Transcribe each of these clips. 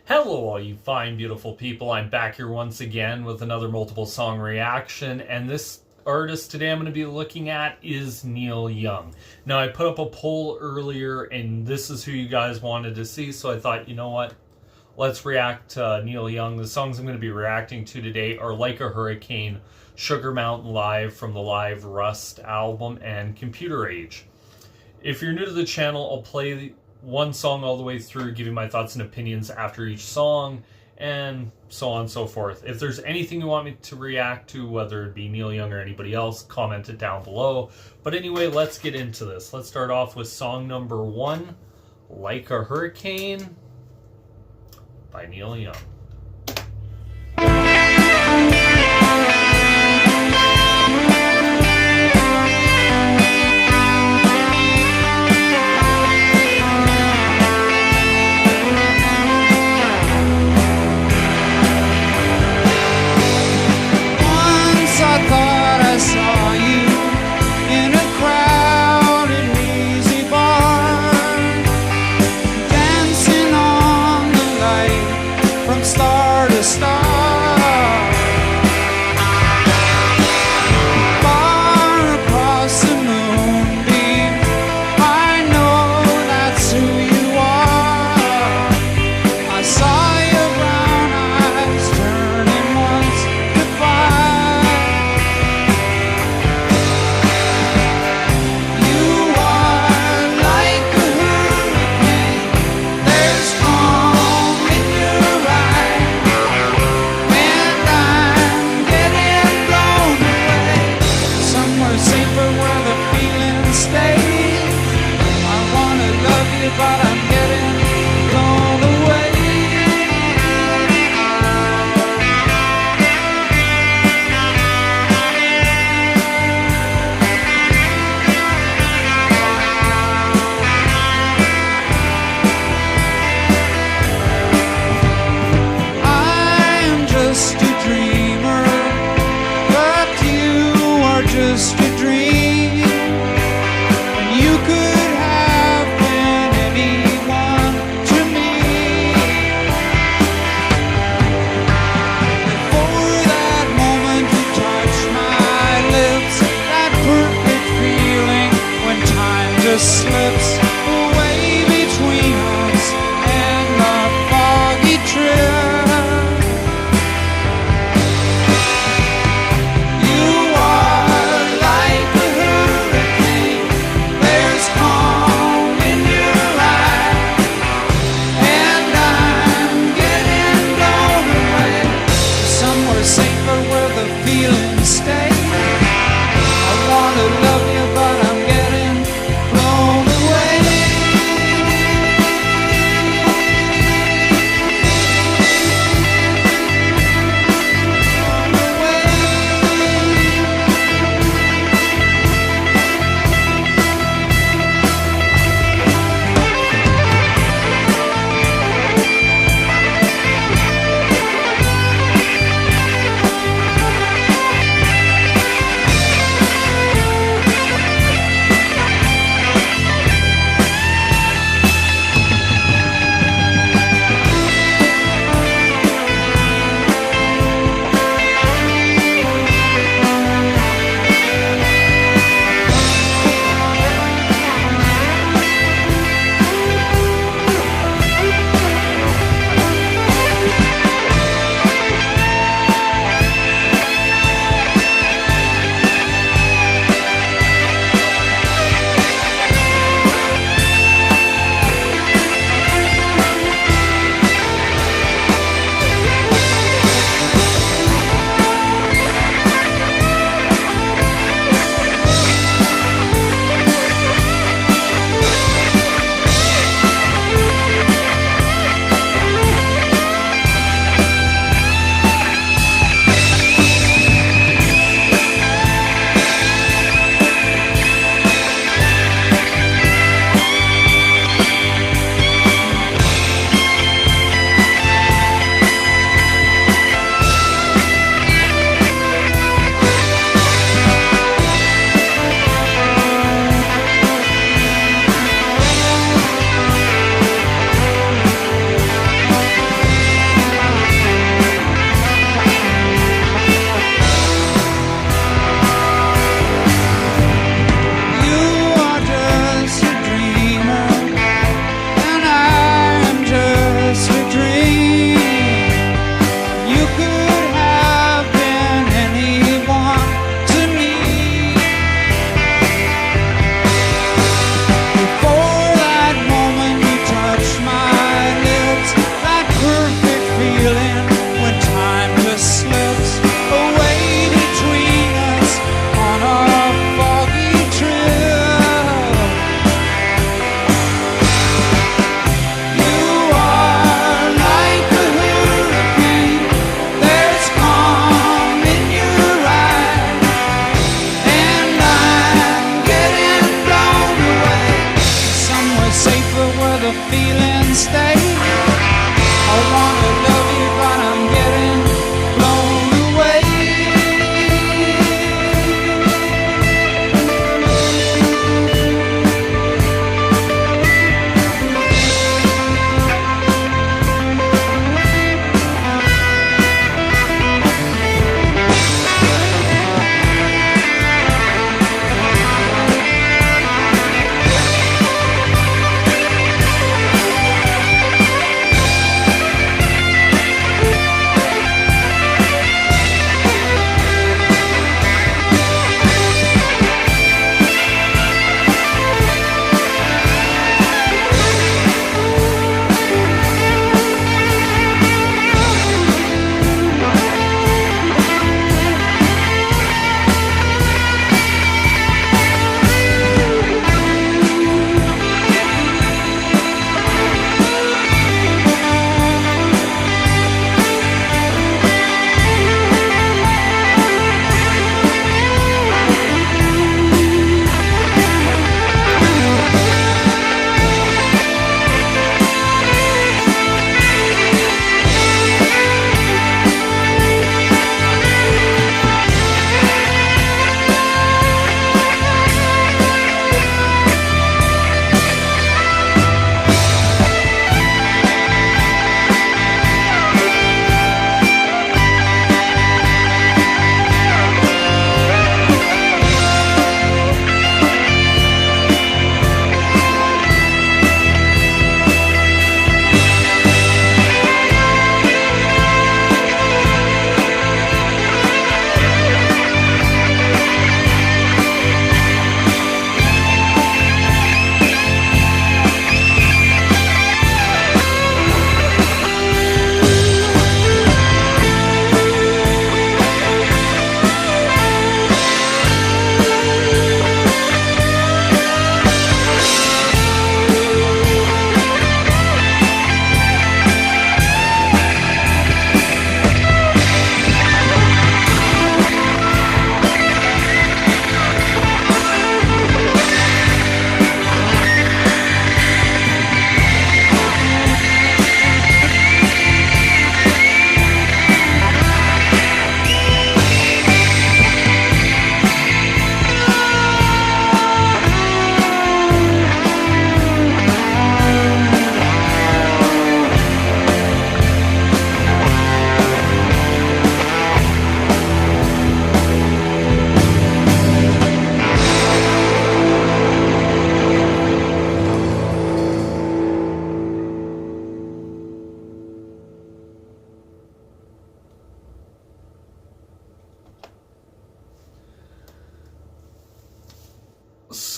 Hello, all you fine, beautiful people. I'm back here once again with another multiple song reaction, and this artist today I'm going to be looking at is Neil Young. Now, I put up a poll earlier, and this is who you guys wanted to see, so I thought, you know what? Let's react to Neil Young. The songs I'm going to be reacting to today are Like a Hurricane, Sugar Mountain Live from the Live Rust album, and Computer Age. If you're new to the channel, I'll play one song all the way through, giving my thoughts and opinions after each song, and so on and so forth. If there's anything you want me to react to, whether it be Neil Young or anybody else, comment it down below. But anyway, let's get into this. Let's start off with song number 1, Like a Hurricane by Neil Young.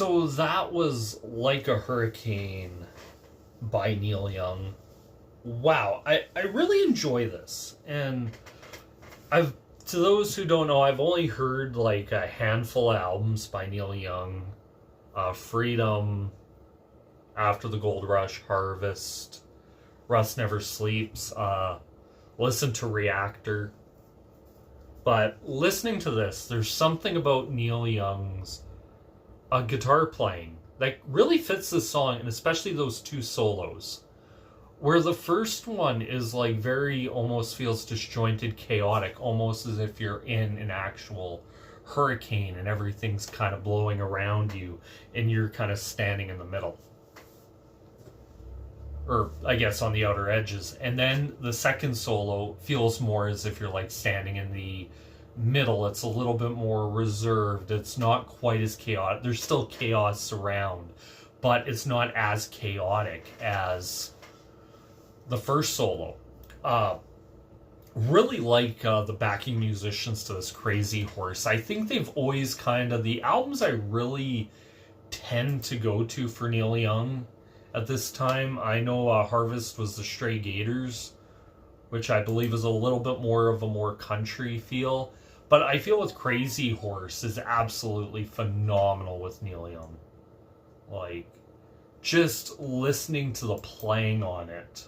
So that was Like a Hurricane by Neil Young. Wow, I really enjoy this. And I've, to those who don't know, I've only heard like a handful of albums by Neil Young. Freedom, After the Gold Rush, Harvest, Rust Never Sleeps, listen to Reactor. But listening to this, there's something about Neil Young's guitar playing that really fits this song, and especially those two solos. Where the first one is like very, almost feels disjointed, chaotic, almost as if you're in an actual hurricane and everything's kind of blowing around you and you're kind of standing in the middle. Or I guess on the outer edges. And then the second solo feels more as if you're like standing in the middle. It's a little bit more reserved. It's not quite as chaotic. There's still chaos around, but it's not as chaotic as the first solo. Really like the backing musicians to this Crazy Horse. I think they've always kind of, the albums I really tend to go to for Neil Young at this time. I know Harvest was the Stray Gators, which I believe is a little bit more of a more country feel. But I feel with Crazy Horse is absolutely phenomenal with Neil Young. Like, just listening to the playing on it.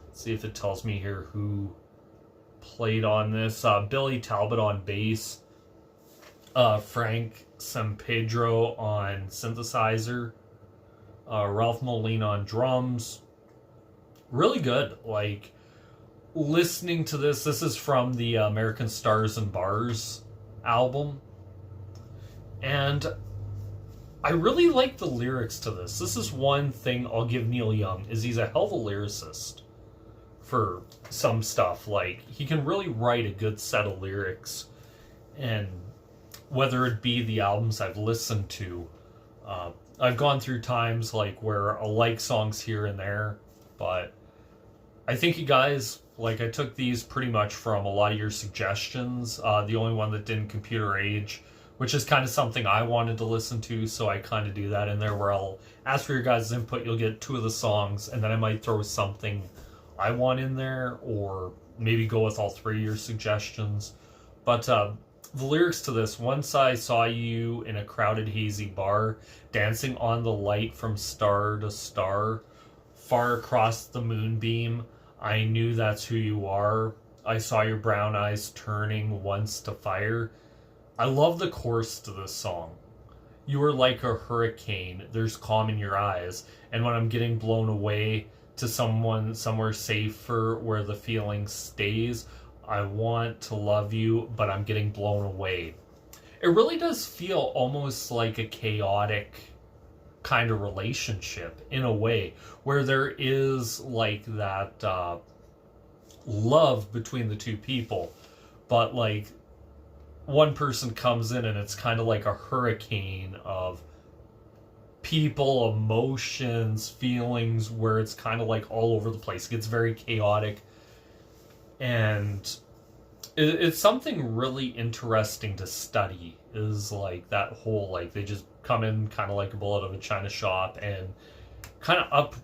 Let's see if it tells me here who played on this. Billy Talbot on bass. Frank Sampedro on synthesizer. Ralph Molina on drums. Really good. Like, listening to this is from the American Stars and Bars album. And I really like the lyrics to this. This is one thing I'll give Neil Young, is he's a hell of a lyricist for some stuff. Like, he can really write a good set of lyrics. And whether it be the albums I've listened to, I've gone through times like where I'll like songs here and there, but I think you guys, like, I took these pretty much from a lot of your suggestions. The only one that didn't Computer Age, which is kind of something I wanted to listen to, so I kind of do that in there where I'll ask for your guys' input. You'll get two of the songs, and then I might throw something I want in there, or maybe go with all three of your suggestions. But the lyrics to this: once I saw you in a crowded hazy bar, dancing on the light from star to star, far across the moonbeam, I knew that's who you are. I saw your brown eyes turning once to fire. I love the chorus to this song. You are like a hurricane, there's calm in your eyes, and when I'm getting blown away to someone somewhere safer where the feeling stays, I want to love you, but I'm getting blown away. It really does feel almost like a chaotic kind of relationship in a way, where there is like that love between the two people, but like one person comes in and it's kind of like a hurricane of people, emotions, feelings, where it's kind of like all over the place. It gets very chaotic, and it's something really interesting to study, is like that whole, like, they just come in kind of like a bullet out of a china shop and kind of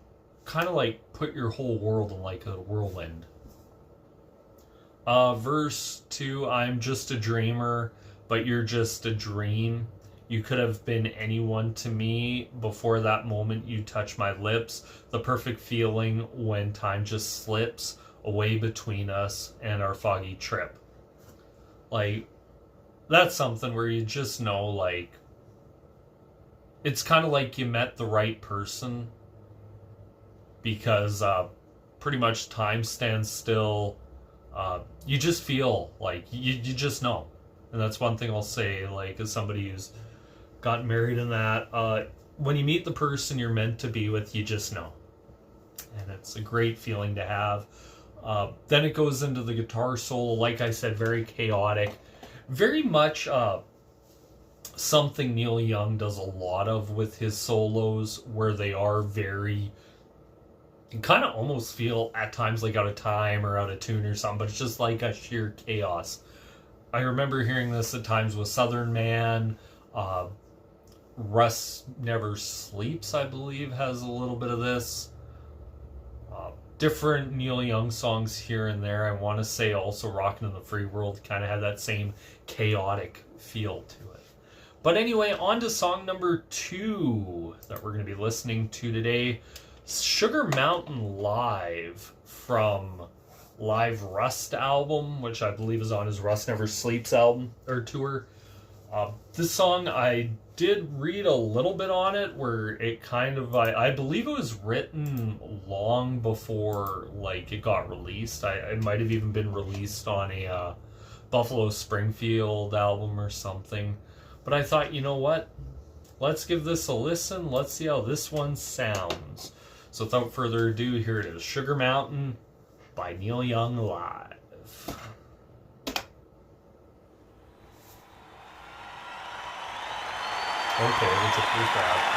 like put your whole world in like a whirlwind. Verse 2, I'm just a dreamer, but you're just a dream. You could have been anyone to me before that moment you touch my lips. The perfect feeling when time just slips away between us and our foggy trip. Like, that's something where you just know, like, it's kind of like you met the right person, because pretty much time stands still. You just feel like you just know. And that's one thing I'll say, like, as somebody who's gotten married in that, when you meet the person you're meant to be with, you just know. And it's a great feeling to have. Then it goes into the guitar solo, like I said, very chaotic. Very much something Neil Young does a lot of with his solos, where they are very, you kind of almost feel at times like out of time or out of tune or something, but it's just like a sheer chaos. I remember hearing this at times with Southern Man, Rust Never Sleeps, I believe, has a little bit of this. Different Neil Young songs here and there. I want to say also Rockin' in the Free World kind of had that same chaotic feel to it. But anyway, on to song number 2 that we're going to be listening to today. Sugar Mountain Live from Live Rust album, which I believe is on his Rust Never Sleeps album or tour. This song, I did read a little bit on it where it kind of, I believe it was written long before like it got released. It might have even been released on a Buffalo Springfield album or something. But I thought, you know what? Let's give this a listen. Let's see how this one sounds. So without further ado, here it is. Sugar Mountain by Neil Young live. Okay, it's a free crowd.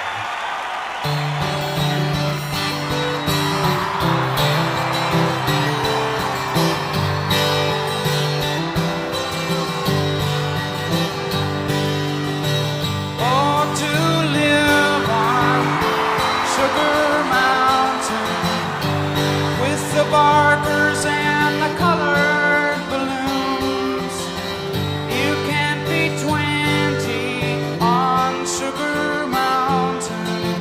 Barkers and the colored balloons. You can't be 20 on Sugar Mountain,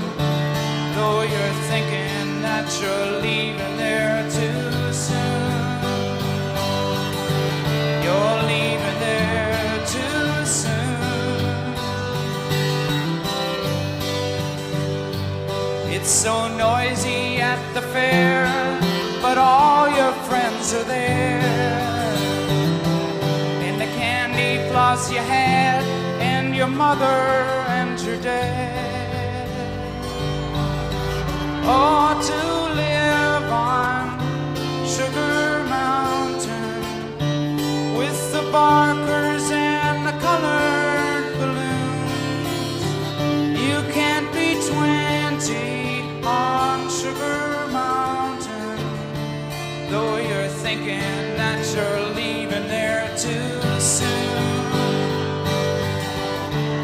though you're thinking that you're leaving there too soon. You're leaving there too soon. It's so noisy at the fair, but all your friends are there, and the candy floss you had, and your mother and your dad. Oh, to live on Sugar Mountain with the barkers and the colored balloons. You can't be 20 on Sugar Mountain, though you're thinking that you're leaving there too soon.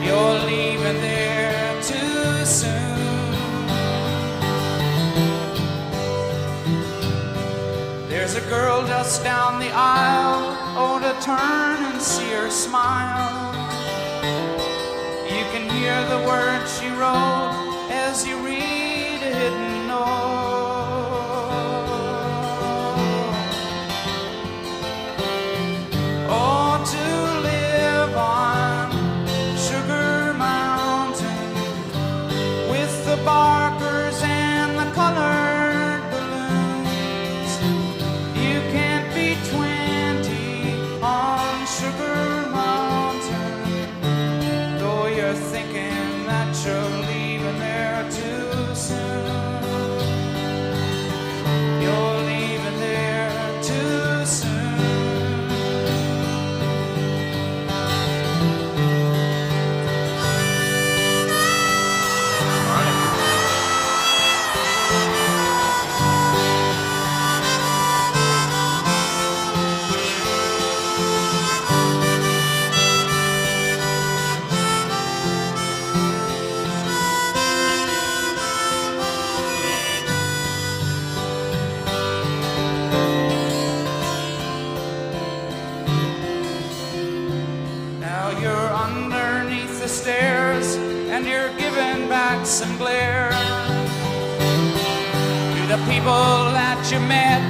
You're leaving there too soon. There's a girl just down the aisle, oh, to turn and see her smile. You can hear the words she wrote as you read a hidden note. Barkers and the colored balloons. You can't be 20 on Sugar Mountain, though you're thinking that you're leaving there too soon. You're leaving there too soon. Stairs, and you're giving back some glare to the people that you met,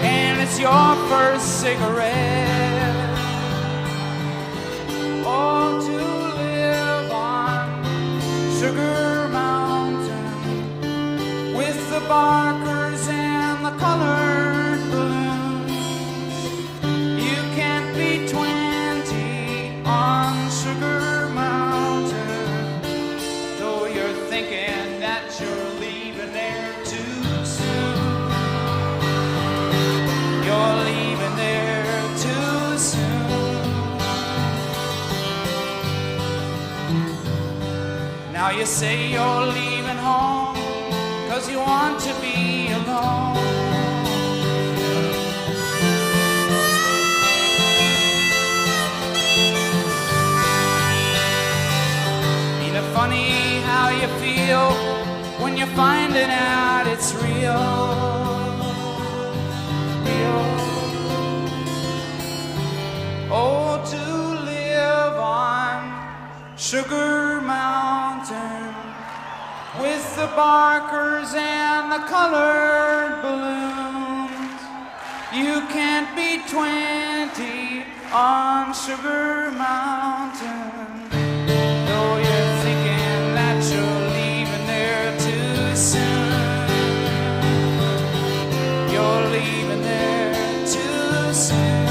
and it's your first cigarette. Oh, to live on Sugar Mountain with the barkers and the colored balloons. You can't be 20 on Sugar Mountain, though you're thinking that you're leaving there too soon. You're leaving there too soon. Now you say you're leaving home 'cause you want to be alone. Funny barkers and the colored balloons. You can't be 20 on Sugar Mountain, though you're thinking that you're leaving there too soon. You're leaving there too soon.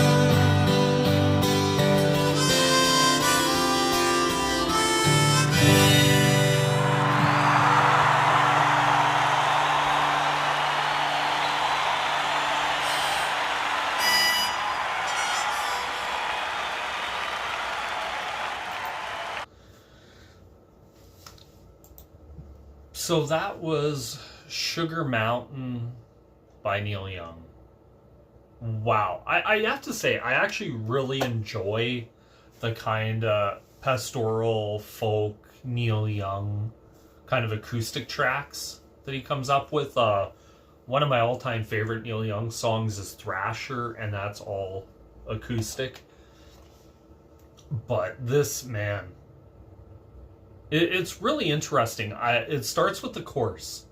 So that was Sugar Mountain by Neil Young. Wow. I have to say, I actually really enjoy the kind of pastoral folk Neil Young kind of acoustic tracks that he comes up with. One of my all-time favorite Neil Young songs is Thrasher, and that's all acoustic. But this, man, it's really interesting. It starts with the chorus.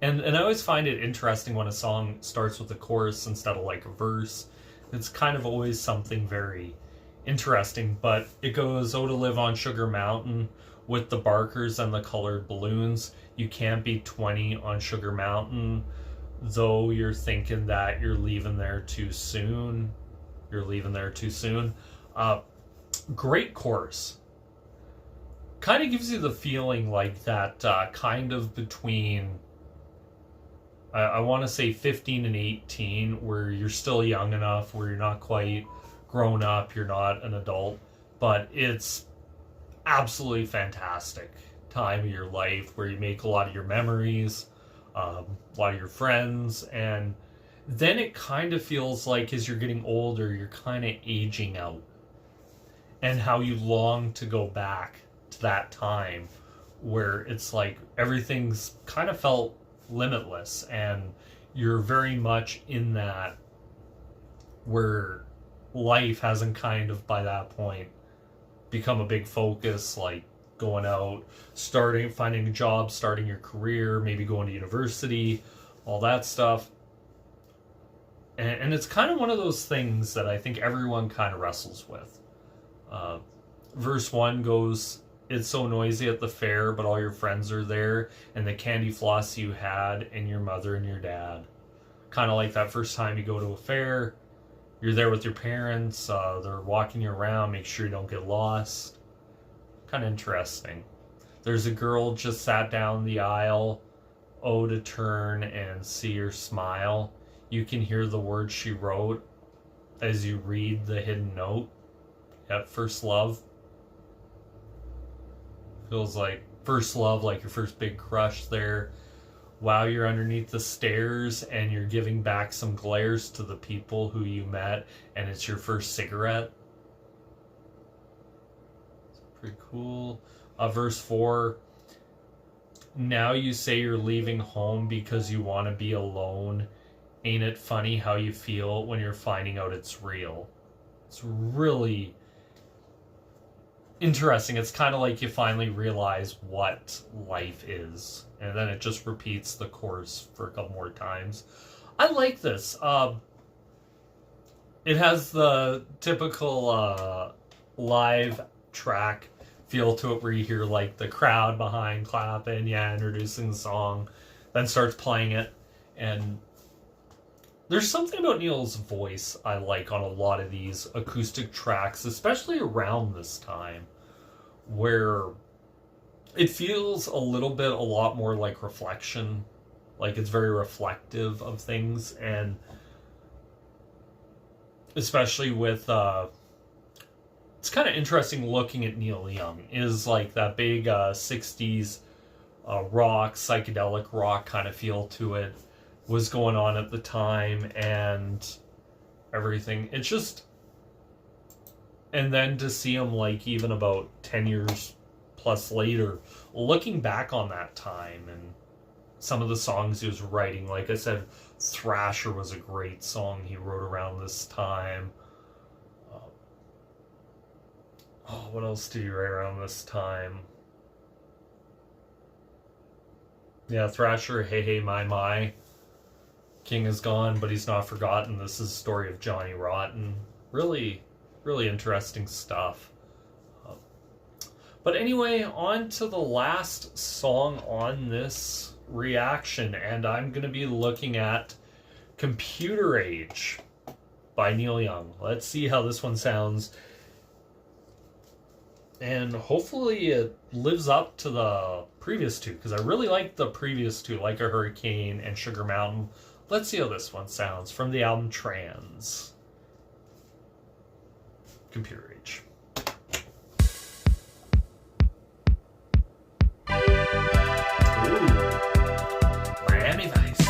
And I always find it interesting when a song starts with a chorus instead of like a verse. It's kind of always something very interesting. But it goes, "Oh, to live on Sugar Mountain with the barkers and the colored balloons. You can't be 20 on Sugar Mountain, though you're thinking that you're leaving there too soon. You're leaving there too soon." Great chorus. Kind of gives you the feeling like that kind of between, I want to say 15 and 18, where you're still young enough, where you're not quite grown up, you're not an adult, but it's absolutely fantastic time of your life where you make a lot of your memories, a lot of your friends, and then it kind of feels like as you're getting older, you're kind of aging out, and how you long to go back to that time where it's like everything's kind of felt limitless, and you're very much in that where life hasn't kind of by that point become a big focus, like going out, finding a job, starting your career, maybe going to university, all that stuff. And it's kind of one of those things that I think everyone kind of wrestles with. Verse 1 goes, "It's so noisy at the fair, but all your friends are there, and the candy floss you had, and your mother and your dad." Kind of like that first time you go to a fair, you're there with your parents, they're walking you around, make sure you don't get lost. Kind of interesting. "There's a girl just sat down the aisle, oh, to turn and see her smile. You can hear the words she wrote as you read the hidden note." Yep, first love. Feels like first love, like your first big crush there. Wow, you're underneath the stairs and you're giving back some glares to the people who you met, and it's your first cigarette. It's pretty cool. Verse 4. "Now you say you're leaving home because you want to be alone. Ain't it funny how you feel when you're finding out it's real?" It's really interesting. It's kind of like you finally realize what life is, and then it just repeats the chorus for a couple more times. I like this. It has the typical live track feel to it, where you hear like the crowd behind clapping, introducing the song, then starts playing it. And there's something about Neil's voice I like on a lot of these acoustic tracks, especially around this time, where it feels a lot more like reflection, like it's very reflective of things. And especially with it's kind of interesting looking at Neil Young, is like that big 60s rock, psychedelic rock kind of feel to it was going on at the time, and everything. It's just, and then to see him like even about 10 years plus later, looking back on that time and some of the songs he was writing, like I said, Thrasher was a great song he wrote around this time. What else did he write around this time? Yeah, Thrasher, Hey Hey My. King is gone, but he's not forgotten. This is the story of Johnny Rotten. Really, really interesting stuff. But anyway, on to the last song on this reaction, and I'm going to be looking at Computer Age by Neil Young. Let's see how this one sounds. And hopefully it lives up to the previous two, because I really like the previous two, Like a Hurricane and Sugar Mountain. Let's see how this one sounds from the album Trans. Computer Age. Ooh. Miami Vice.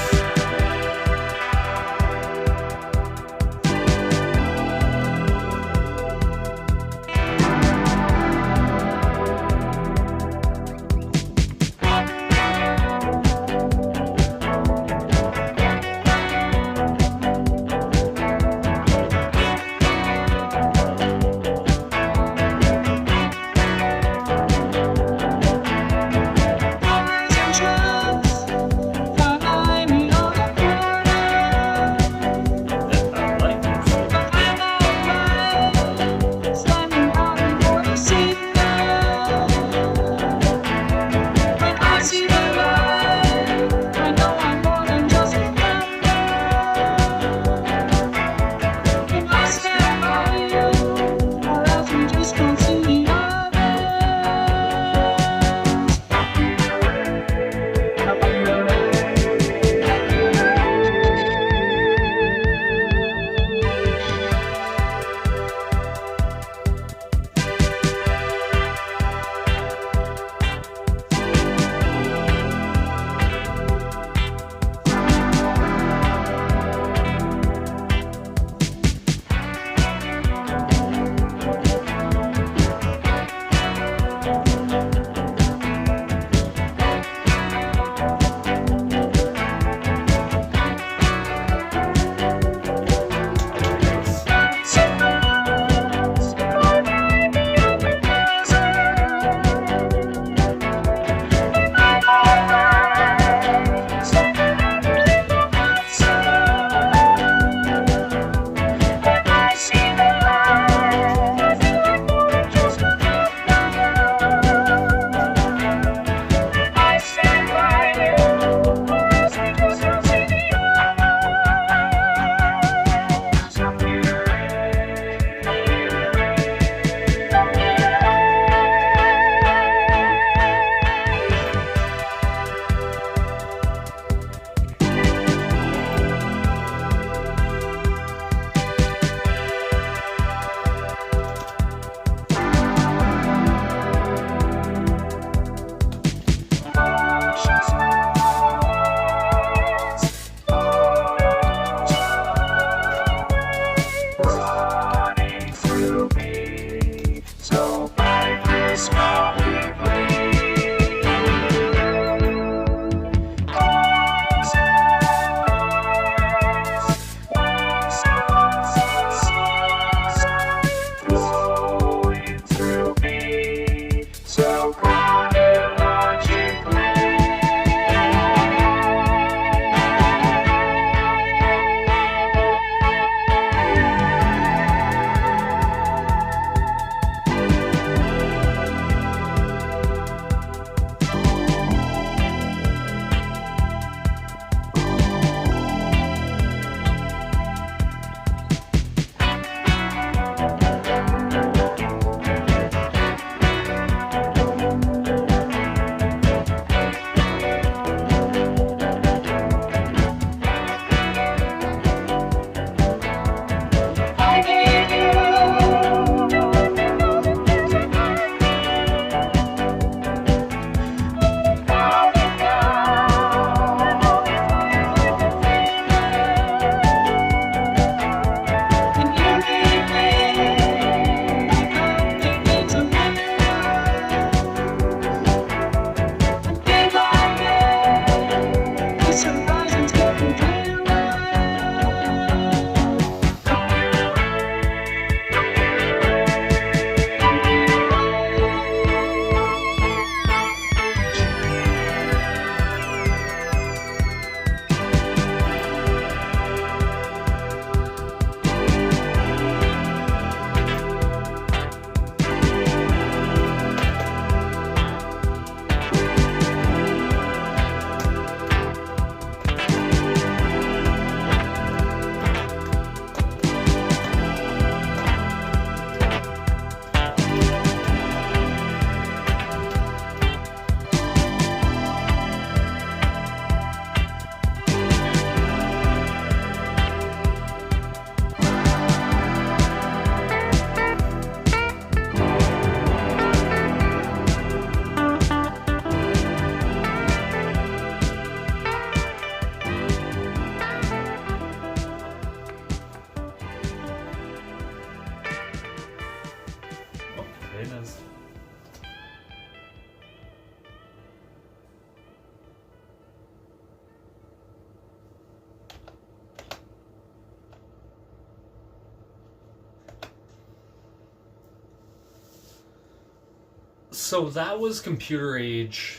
So that was Computer Age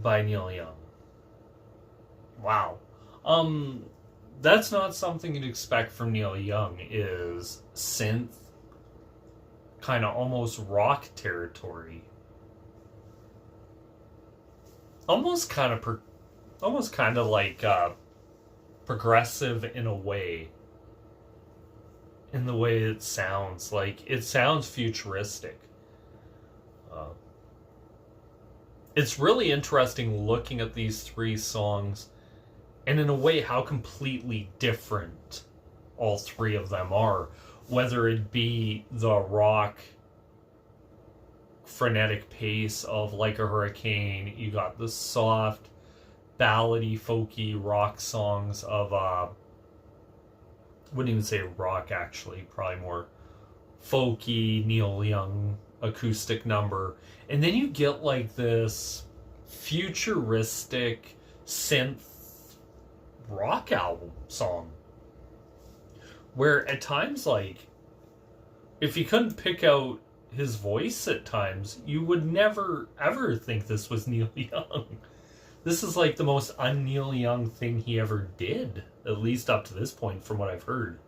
by Neil Young. Wow. That's not something you'd expect from Neil Young, is synth, kind of almost rock territory. Almost kind of like progressive in a way. In the way it sounds. Like, it sounds futuristic. It's really interesting looking at these three songs, and in a way how completely different all three of them are. Whether it be the rock frenetic pace of Like a Hurricane, you got the soft, ballady, folky rock songs of wouldn't even say rock, actually, probably more folky Neil Young acoustic number. And then you get like this futuristic synth rock album song, where at times, like, if you couldn't pick out his voice at times, you would never ever think this was Neil Young. This is like the most un-Neil Young thing he ever did, at least up to this point from what I've heard.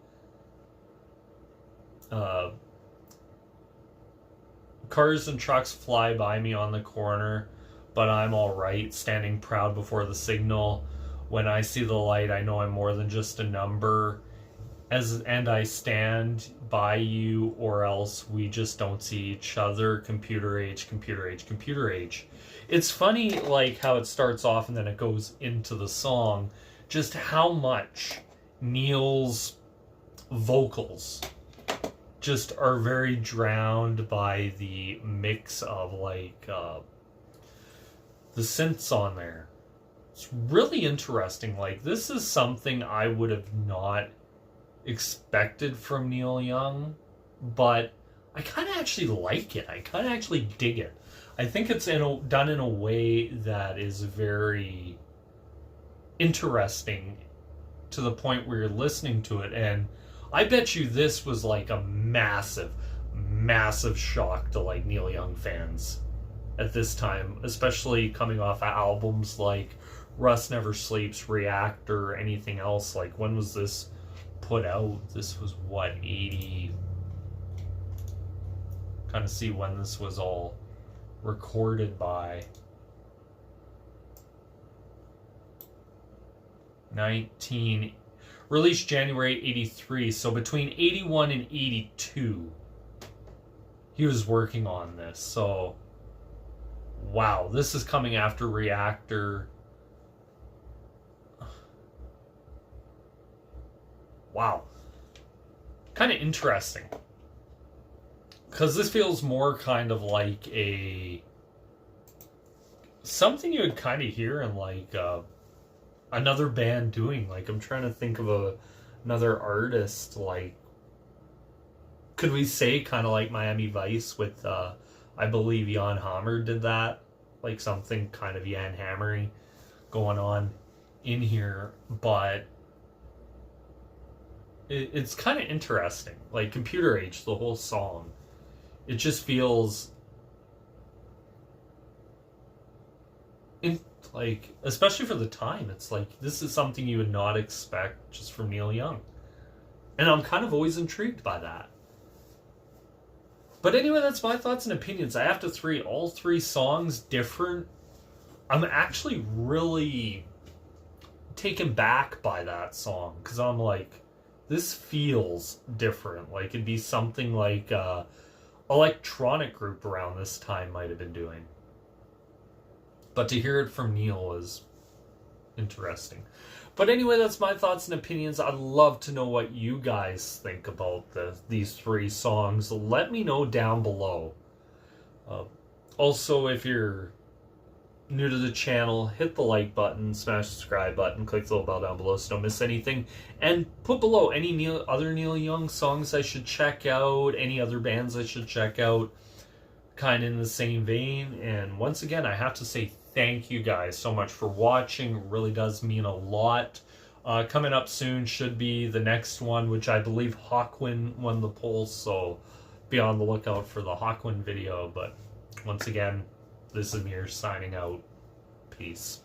Cars and trucks fly by me on the corner, but I'm alright, standing proud before the signal. When I see the light, I know I'm more than just a number. And I stand by you, or else we just don't see each other. Computer age, computer age, computer age. It's funny, like, how it starts off and then it goes into the song. Just how much Neil's vocals just are very drowned by the mix of, like, the synths on there. It's really interesting. Like, this is something I would have not expected from Neil Young, but I kind of actually like it. I kind of actually dig it. I think it's done in a way that is very interesting to the point where you're listening to it, and I bet you this was like a massive, massive shock to like Neil Young fans at this time, especially coming off of albums like Rust Never Sleeps, Reactor, anything else. Like, when was this put out? This was what, 80? Kind of see when this was all recorded by. 19 released January 83, so between 81 and 82 he was working on this. So wow, this is coming after Reactor. Wow, kind of interesting, because this feels more kind of like something you would kind of hear in like another band doing. Like, I'm trying to think of another artist, like, could we say kind of like Miami Vice with I believe Jan Hammer did that, like something kind of Jan Hammery going on in here. But it's kind of interesting. Like, Computer Age, the whole song, it just feels like, especially for the time, it's like, this is something you would not expect just from Neil Young. And I'm kind of always intrigued by that. But anyway, that's my thoughts and opinions. I have to all three songs different. I'm actually really taken back by that song, because I'm like, this feels different. Like, it'd be something like electronic group around this time might have been doing. But to hear it from Neil is interesting. But anyway, that's my thoughts and opinions. I'd love to know what you guys think about these three songs. Let me know down below. Also, if you're new to the channel, hit the like button, smash the subscribe button, click the little bell down below so don't miss anything. And put below any other Neil Young songs I should check out, any other bands I should check out, kind of in the same vein. And once again, I have to say thank you guys so much for watching. It really does mean a lot. Coming up soon should be the next one, which I believe Hawkwind won the poll, so be on the lookout for the Hawkwind video. But Once again, this is Amir signing out. Peace.